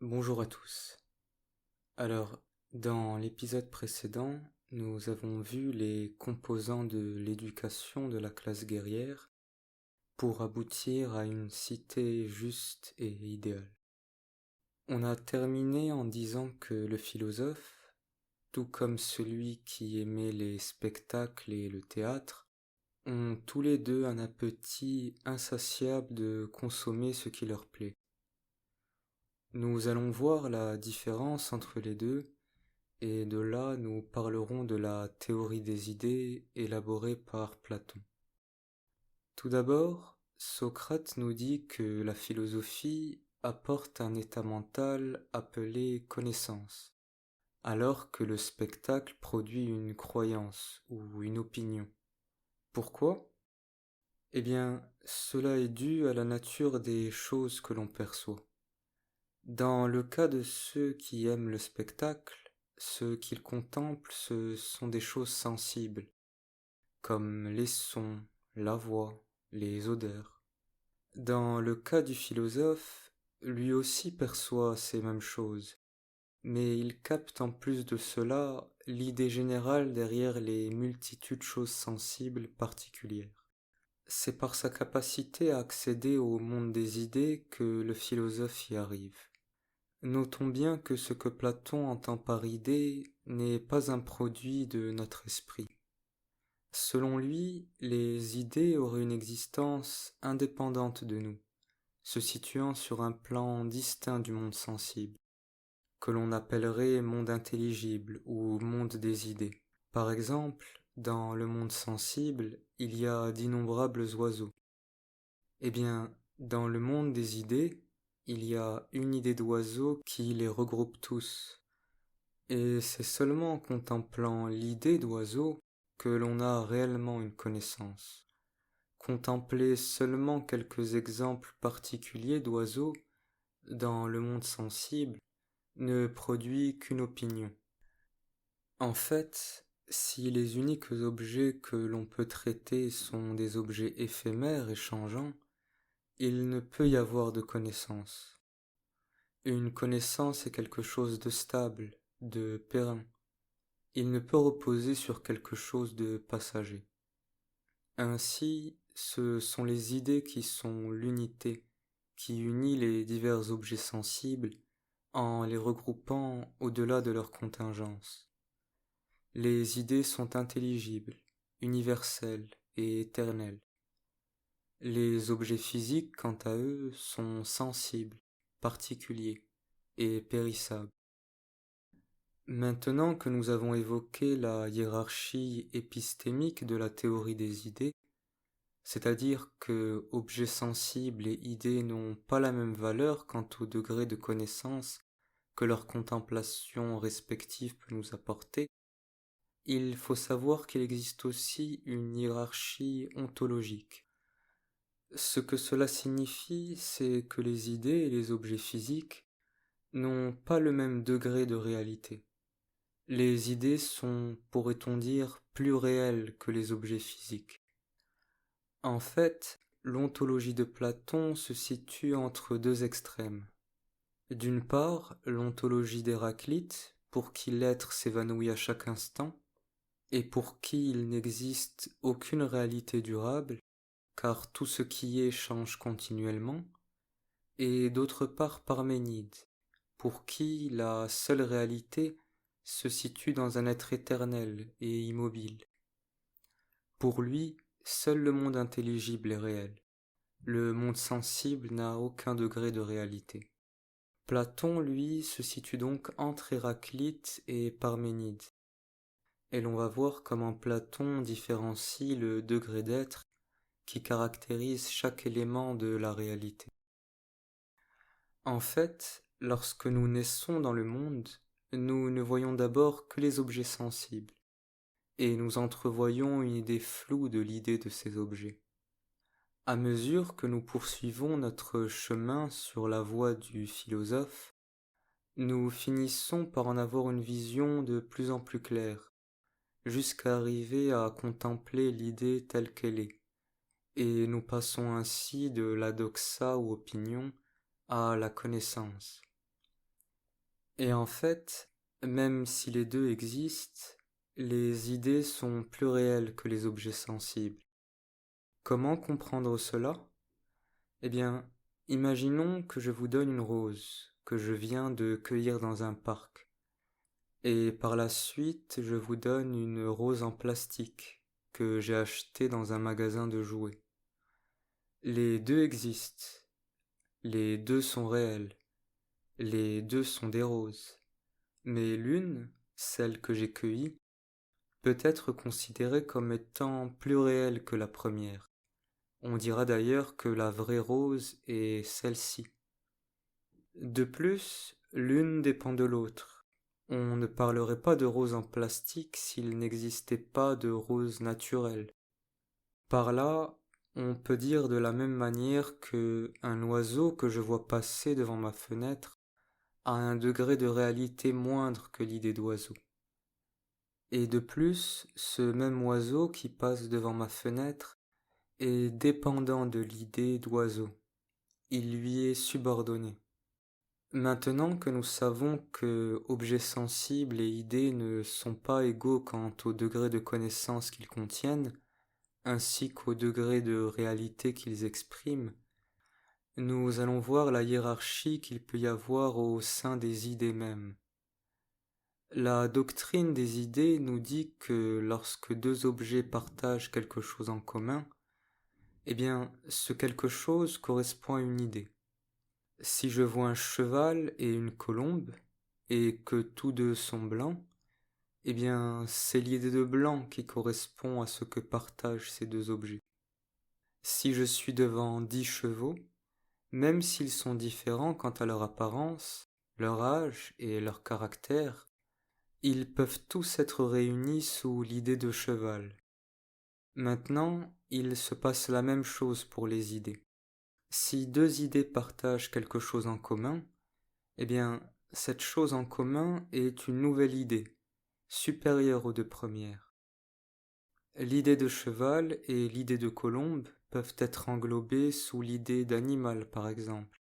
Bonjour à tous. Alors, dans l'épisode précédent, nous avons vu les composants de l'éducation de la classe guerrière pour aboutir à une cité juste et idéale. On a terminé en disant que le philosophe, tout comme celui qui aimait les spectacles et le théâtre, ont tous les deux un appétit insatiable de consommer ce qui leur plaît. Nous allons voir la différence entre les deux, et de là nous parlerons de la théorie des idées élaborée par Platon. Tout d'abord, Socrate nous dit que la philosophie apporte un état mental appelé connaissance, alors que le spectacle produit une croyance ou une opinion. Pourquoi? Eh bien, cela est dû à la nature des choses que l'on perçoit. Dans le cas de ceux qui aiment le spectacle, ce qu'ils contemplent, ce sont des choses sensibles, comme les sons, la voix, les odeurs. Dans le cas du philosophe, lui aussi perçoit ces mêmes choses, mais il capte en plus de cela l'idée générale derrière les multitudes choses sensibles particulières. C'est par sa capacité à accéder au monde des idées que le philosophe y arrive. Notons bien que ce que Platon entend par idée n'est pas un produit de notre esprit. Selon lui, les idées auraient une existence indépendante de nous, se situant sur un plan distinct du monde sensible, que l'on appellerait monde intelligible ou monde des idées. Par exemple, dans le monde sensible, il y a d'innombrables oiseaux. Eh bien, dans le monde des idées, il y a une idée d'oiseau qui les regroupe tous. Et c'est seulement en contemplant l'idée d'oiseau que l'on a réellement une connaissance. Contempler seulement quelques exemples particuliers d'oiseaux dans le monde sensible ne produit qu'une opinion. En fait, si les uniques objets que l'on peut traiter sont des objets éphémères et changeants, il ne peut y avoir de connaissance. Une connaissance est quelque chose de stable, de périn. Il ne peut reposer sur quelque chose de passager. Ainsi, ce sont les idées qui sont l'unité, qui unit les divers objets sensibles en les regroupant au-delà de leur contingence. Les idées sont intelligibles, universelles et éternelles. Les objets physiques, quant à eux, sont sensibles, particuliers et périssables. Maintenant que nous avons évoqué la hiérarchie épistémique de la théorie des idées, c'est-à-dire que objets sensibles et idées n'ont pas la même valeur quant au degré de connaissance que leur contemplation respective peut nous apporter, il faut savoir qu'il existe aussi une hiérarchie ontologique. Ce que cela signifie, c'est que les idées et les objets physiques n'ont pas le même degré de réalité. Les idées sont, pourrait-on dire, plus réelles que les objets physiques. En fait, l'ontologie de Platon se situe entre deux extrêmes. D'une part, l'ontologie d'Héraclite, pour qui l'être s'évanouit à chaque instant, et pour qui il n'existe aucune réalité durable, car tout ce qui est change continuellement, et d'autre part Parménide, pour qui la seule réalité se situe dans un être éternel et immobile. Pour lui, seul le monde intelligible est réel. Le monde sensible n'a aucun degré de réalité. Platon, lui, se situe donc entre Héraclite et Parménide. Et l'on va voir comment Platon différencie le degré d'être qui caractérise chaque élément de la réalité. En fait, lorsque nous naissons dans le monde, nous ne voyons d'abord que les objets sensibles, et nous entrevoyons une idée floue de l'idée de ces objets. À mesure que nous poursuivons notre chemin sur la voie du philosophe, nous finissons par en avoir une vision de plus en plus claire, jusqu'à arriver à contempler l'idée telle qu'elle est, et nous passons ainsi de la doxa ou opinion à la connaissance. Et en fait, même si les deux existent, les idées sont plus réelles que les objets sensibles. Comment comprendre cela? Eh bien, imaginons que je vous donne une rose que je viens de cueillir dans un parc, et par la suite je vous donne une rose en plastique que j'ai achetée dans un magasin de jouets. Les deux existent, les deux sont réels, les deux sont des roses, mais l'une, celle que j'ai cueillie, peut être considérée comme étant plus réelle que la première. On dira d'ailleurs que la vraie rose est celle-ci. De plus, l'une dépend de l'autre. On ne parlerait pas de rose en plastique s'il n'existait pas de rose naturelle. Par là, on peut dire de la même manière que un oiseau que je vois passer devant ma fenêtre a un degré de réalité moindre que l'idée d'oiseau. Et de plus, ce même oiseau qui passe devant ma fenêtre est dépendant de l'idée d'oiseau. Il lui est subordonné. Maintenant que nous savons que objets sensibles et idées ne sont pas égaux quant au degré de connaissance qu'ils contiennent, ainsi qu'au degré de réalité qu'ils expriment, nous allons voir la hiérarchie qu'il peut y avoir au sein des idées mêmes. La doctrine des idées nous dit que lorsque deux objets partagent quelque chose en commun, eh bien, ce quelque chose correspond à une idée. Si je vois un cheval et une colombe, et que tous deux sont blancs, eh bien, c'est l'idée de blanc qui correspond à ce que partagent ces deux objets. Si je suis devant 10 chevaux, même s'ils sont différents quant à leur apparence, leur âge et leur caractère, ils peuvent tous être réunis sous l'idée de cheval. Maintenant, il se passe la même chose pour les idées. Si deux idées partagent quelque chose en commun, eh bien, cette chose en commun est une nouvelle idée, supérieure aux deux premières. L'idée de cheval et l'idée de colombe peuvent être englobées sous l'idée d'animal, par exemple.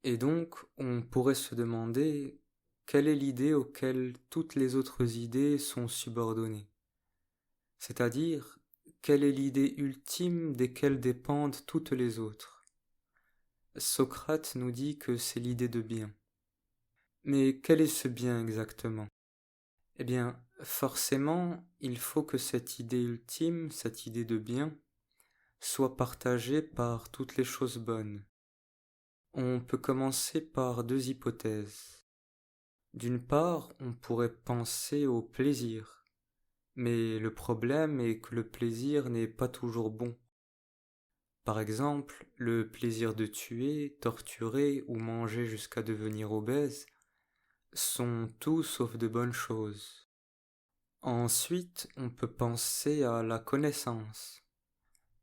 Et donc, on pourrait se demander quelle est l'idée auquel toutes les autres idées sont subordonnées. C'est-à-dire, quelle est l'idée ultime desquelles dépendent toutes les autres. Socrate nous dit que c'est l'idée de bien. Mais quel est ce bien exactement? Eh bien, forcément, il faut que cette idée ultime, cette idée de bien, soit partagée par toutes les choses bonnes. On peut commencer par deux hypothèses. D'une part, on pourrait penser au plaisir, mais le problème est que le plaisir n'est pas toujours bon. Par exemple, le plaisir de tuer, torturer ou manger jusqu'à devenir obèse sont tout sauf de bonnes choses. Ensuite, on peut penser à la connaissance.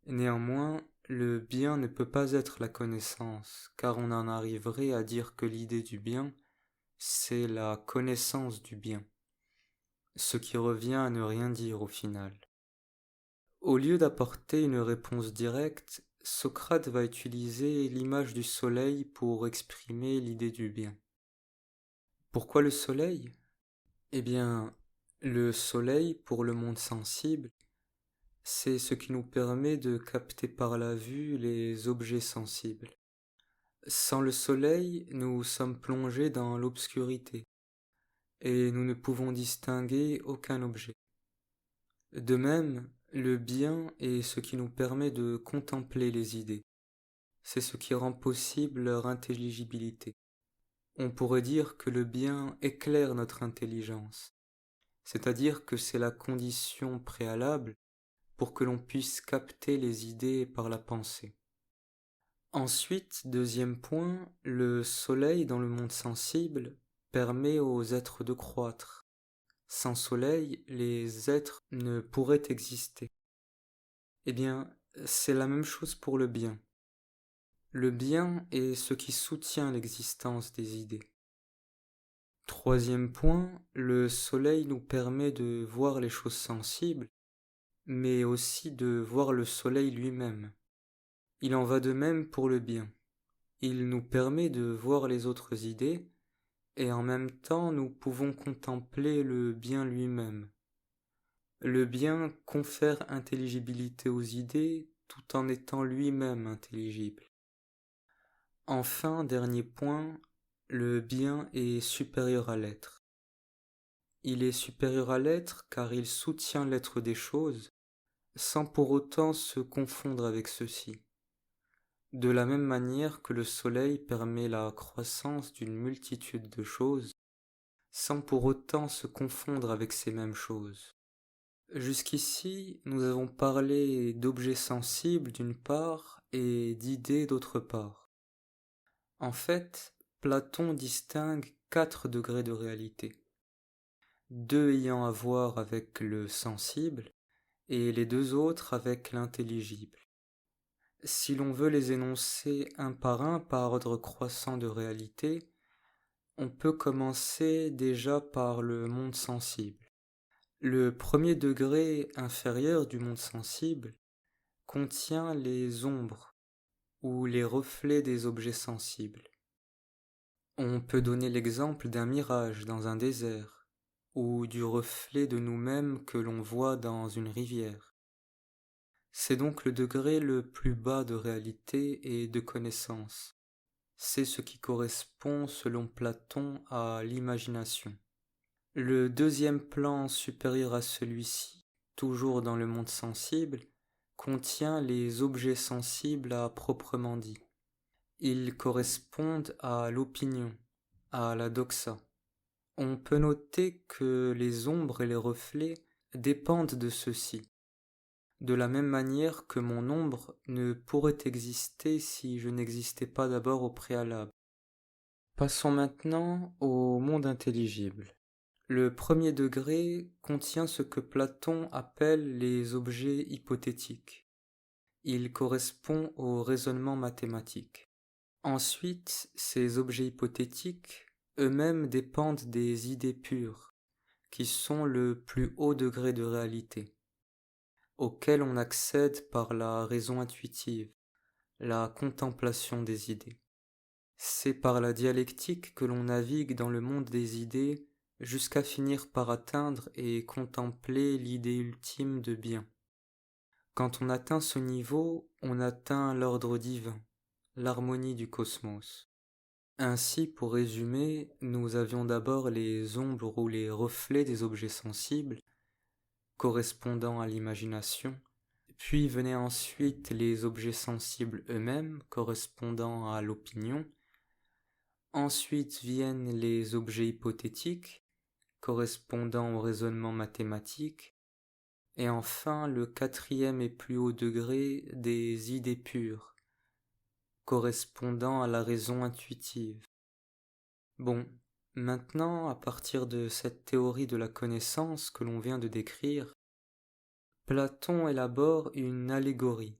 Néanmoins, le bien ne peut pas être la connaissance, car on en arriverait à dire que l'idée du bien, c'est la connaissance du bien, ce qui revient à ne rien dire au final. Au lieu d'apporter une réponse directe, Socrate va utiliser l'image du soleil pour exprimer l'idée du bien. Pourquoi le soleil? Eh bien, le soleil, pour le monde sensible, c'est ce qui nous permet de capter par la vue les objets sensibles. Sans le soleil, nous sommes plongés dans l'obscurité, et nous ne pouvons distinguer aucun objet. De même, le bien est ce qui nous permet de contempler les idées. C'est ce qui rend possible leur intelligibilité. On pourrait dire que le bien éclaire notre intelligence, c'est-à-dire que c'est la condition préalable pour que l'on puisse capter les idées par la pensée. Ensuite, deuxième point, le soleil dans le monde sensible permet aux êtres de croître. Sans soleil, les êtres ne pourraient exister. Eh bien, c'est la même chose pour le bien. Le bien est ce qui soutient l'existence des idées. Troisième point, le soleil nous permet de voir les choses sensibles, mais aussi de voir le soleil lui-même. Il en va de même pour le bien. Il nous permet de voir les autres idées, et en même temps nous pouvons contempler le bien lui-même. Le bien confère intelligibilité aux idées tout en étant lui-même intelligible. Enfin, dernier point, le bien est supérieur à l'être. Il est supérieur à l'être car il soutient l'être des choses, sans pour autant se confondre avec ceux-ci. De la même manière que le soleil permet la croissance d'une multitude de choses, sans pour autant se confondre avec ces mêmes choses. Jusqu'ici, nous avons parlé d'objets sensibles d'une part et d'idées d'autre part. En fait, Platon distingue 4 degrés de réalité, 2 ayant à voir avec le sensible et les 2 autres avec l'intelligible. Si l'on veut les énoncer un par ordre croissant de réalité, on peut commencer déjà par le monde sensible. Le premier degré inférieur du monde sensible contient les ombres ou les reflets des objets sensibles. On peut donner l'exemple d'un mirage dans un désert ou du reflet de nous-mêmes que l'on voit dans une rivière. C'est donc le degré le plus bas de réalité et de connaissance. C'est ce qui correspond, selon Platon, à l'imagination. Le deuxième plan supérieur à celui-ci, toujours dans le monde sensible, contient les objets sensibles à proprement dit. Ils correspondent à l'opinion, à la doxa. On peut noter que les ombres et les reflets dépendent de ceux-ci, de la même manière que mon ombre ne pourrait exister si je n'existais pas d'abord au préalable. Passons maintenant au monde intelligible. Le premier degré contient ce que Platon appelle les objets hypothétiques. Il correspond au raisonnement mathématique. Ensuite, ces objets hypothétiques eux-mêmes dépendent des idées pures, qui sont le plus haut degré de réalité, auquel on accède par la raison intuitive, la contemplation des idées. C'est par la dialectique que l'on navigue dans le monde des idées jusqu'à finir par atteindre et contempler l'idée ultime de bien. Quand on atteint ce niveau, on atteint l'ordre divin, l'harmonie du cosmos. Ainsi, pour résumer, nous avions d'abord les ombres ou les reflets des objets sensibles, correspondant à l'imagination, puis venaient ensuite les objets sensibles eux-mêmes, correspondant à l'opinion. Ensuite viennent les objets hypothétiques, correspondant au raisonnement mathématique, et enfin le quatrième et plus haut degré des idées pures, correspondant à la raison intuitive. Bon, maintenant, à partir de cette théorie de la connaissance que l'on vient de décrire, Platon élabore une allégorie,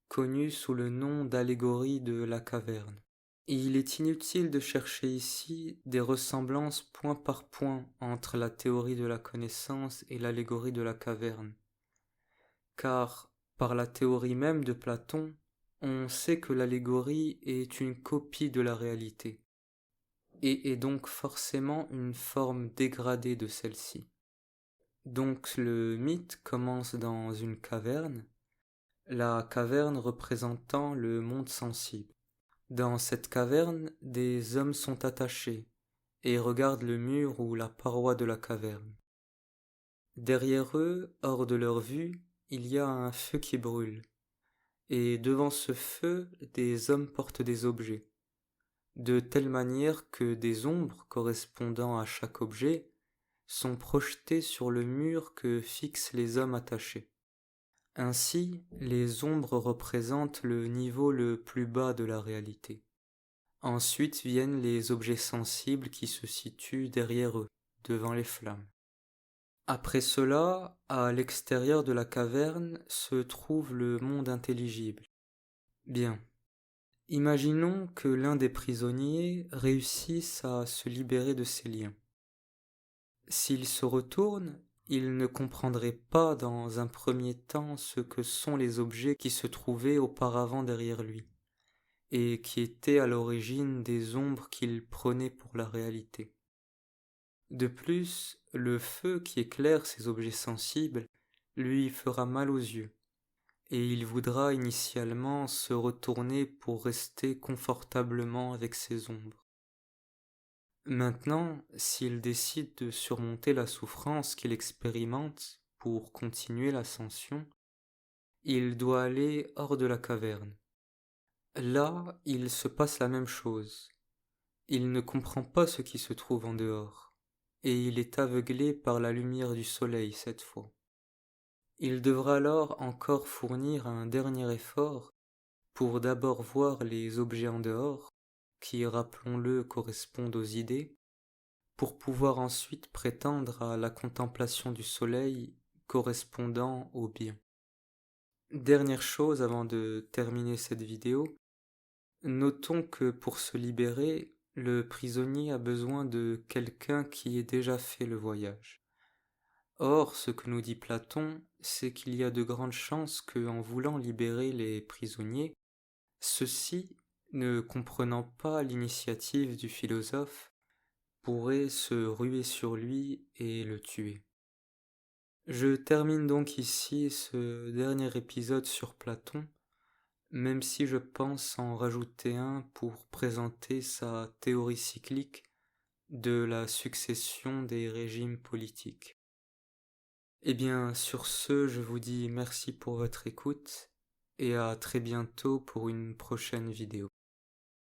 connue sous le nom d'allégorie de la caverne. Il est inutile de chercher ici des ressemblances point par point entre la théorie de la connaissance et l'allégorie de la caverne, car par la théorie même de Platon, on sait que l'allégorie est une copie de la réalité, et est donc forcément une forme dégradée de celle-ci. Donc le mythe commence dans une caverne, la caverne représentant le monde sensible. Dans cette caverne, des hommes sont attachés et regardent le mur ou la paroi de la caverne. Derrière eux, hors de leur vue, il y a un feu qui brûle, et devant ce feu, des hommes portent des objets, de telle manière que des ombres correspondant à chaque objet sont projetées sur le mur que fixent les hommes attachés. Ainsi, les ombres représentent le niveau le plus bas de la réalité. Ensuite viennent les objets sensibles qui se situent derrière eux, devant les flammes. Après cela, à l'extérieur de la caverne se trouve le monde intelligible. Bien. Imaginons que l'un des prisonniers réussisse à se libérer de ses liens. S'il se retourne, il ne comprendrait pas dans un premier temps ce que sont les objets qui se trouvaient auparavant derrière lui. et qui étaient à l'origine des ombres qu'il prenait pour la réalité. De plus, le feu qui éclaire ces objets sensibles lui fera mal aux yeux, et il voudra initialement se retourner pour rester confortablement avec ces ombres. Maintenant, s'il décide de surmonter la souffrance qu'il expérimente pour continuer l'ascension, il doit aller hors de la caverne. Là, il se passe la même chose. Il ne comprend pas ce qui se trouve en dehors, et il est aveuglé par la lumière du soleil cette fois. Il devra alors encore fournir un dernier effort pour d'abord voir les objets en dehors, qui, rappelons-le, correspondent aux idées, pour pouvoir ensuite prétendre à la contemplation du soleil correspondant au bien. Dernière chose avant de terminer cette vidéo, notons que pour se libérer, le prisonnier a besoin de quelqu'un qui ait déjà fait le voyage. Or, ce que nous dit Platon, c'est qu'il y a de grandes chances que, en voulant libérer les prisonniers, ceux-ci, ne comprenant pas l'initiative du philosophe, pourraient se ruer sur lui et le tuer. Je termine donc ici ce dernier épisode sur Platon, même si je pense en rajouter un pour présenter sa théorie cyclique de la succession des régimes politiques. Eh bien, sur ce, je vous dis merci pour votre écoute et à très bientôt pour une prochaine vidéo.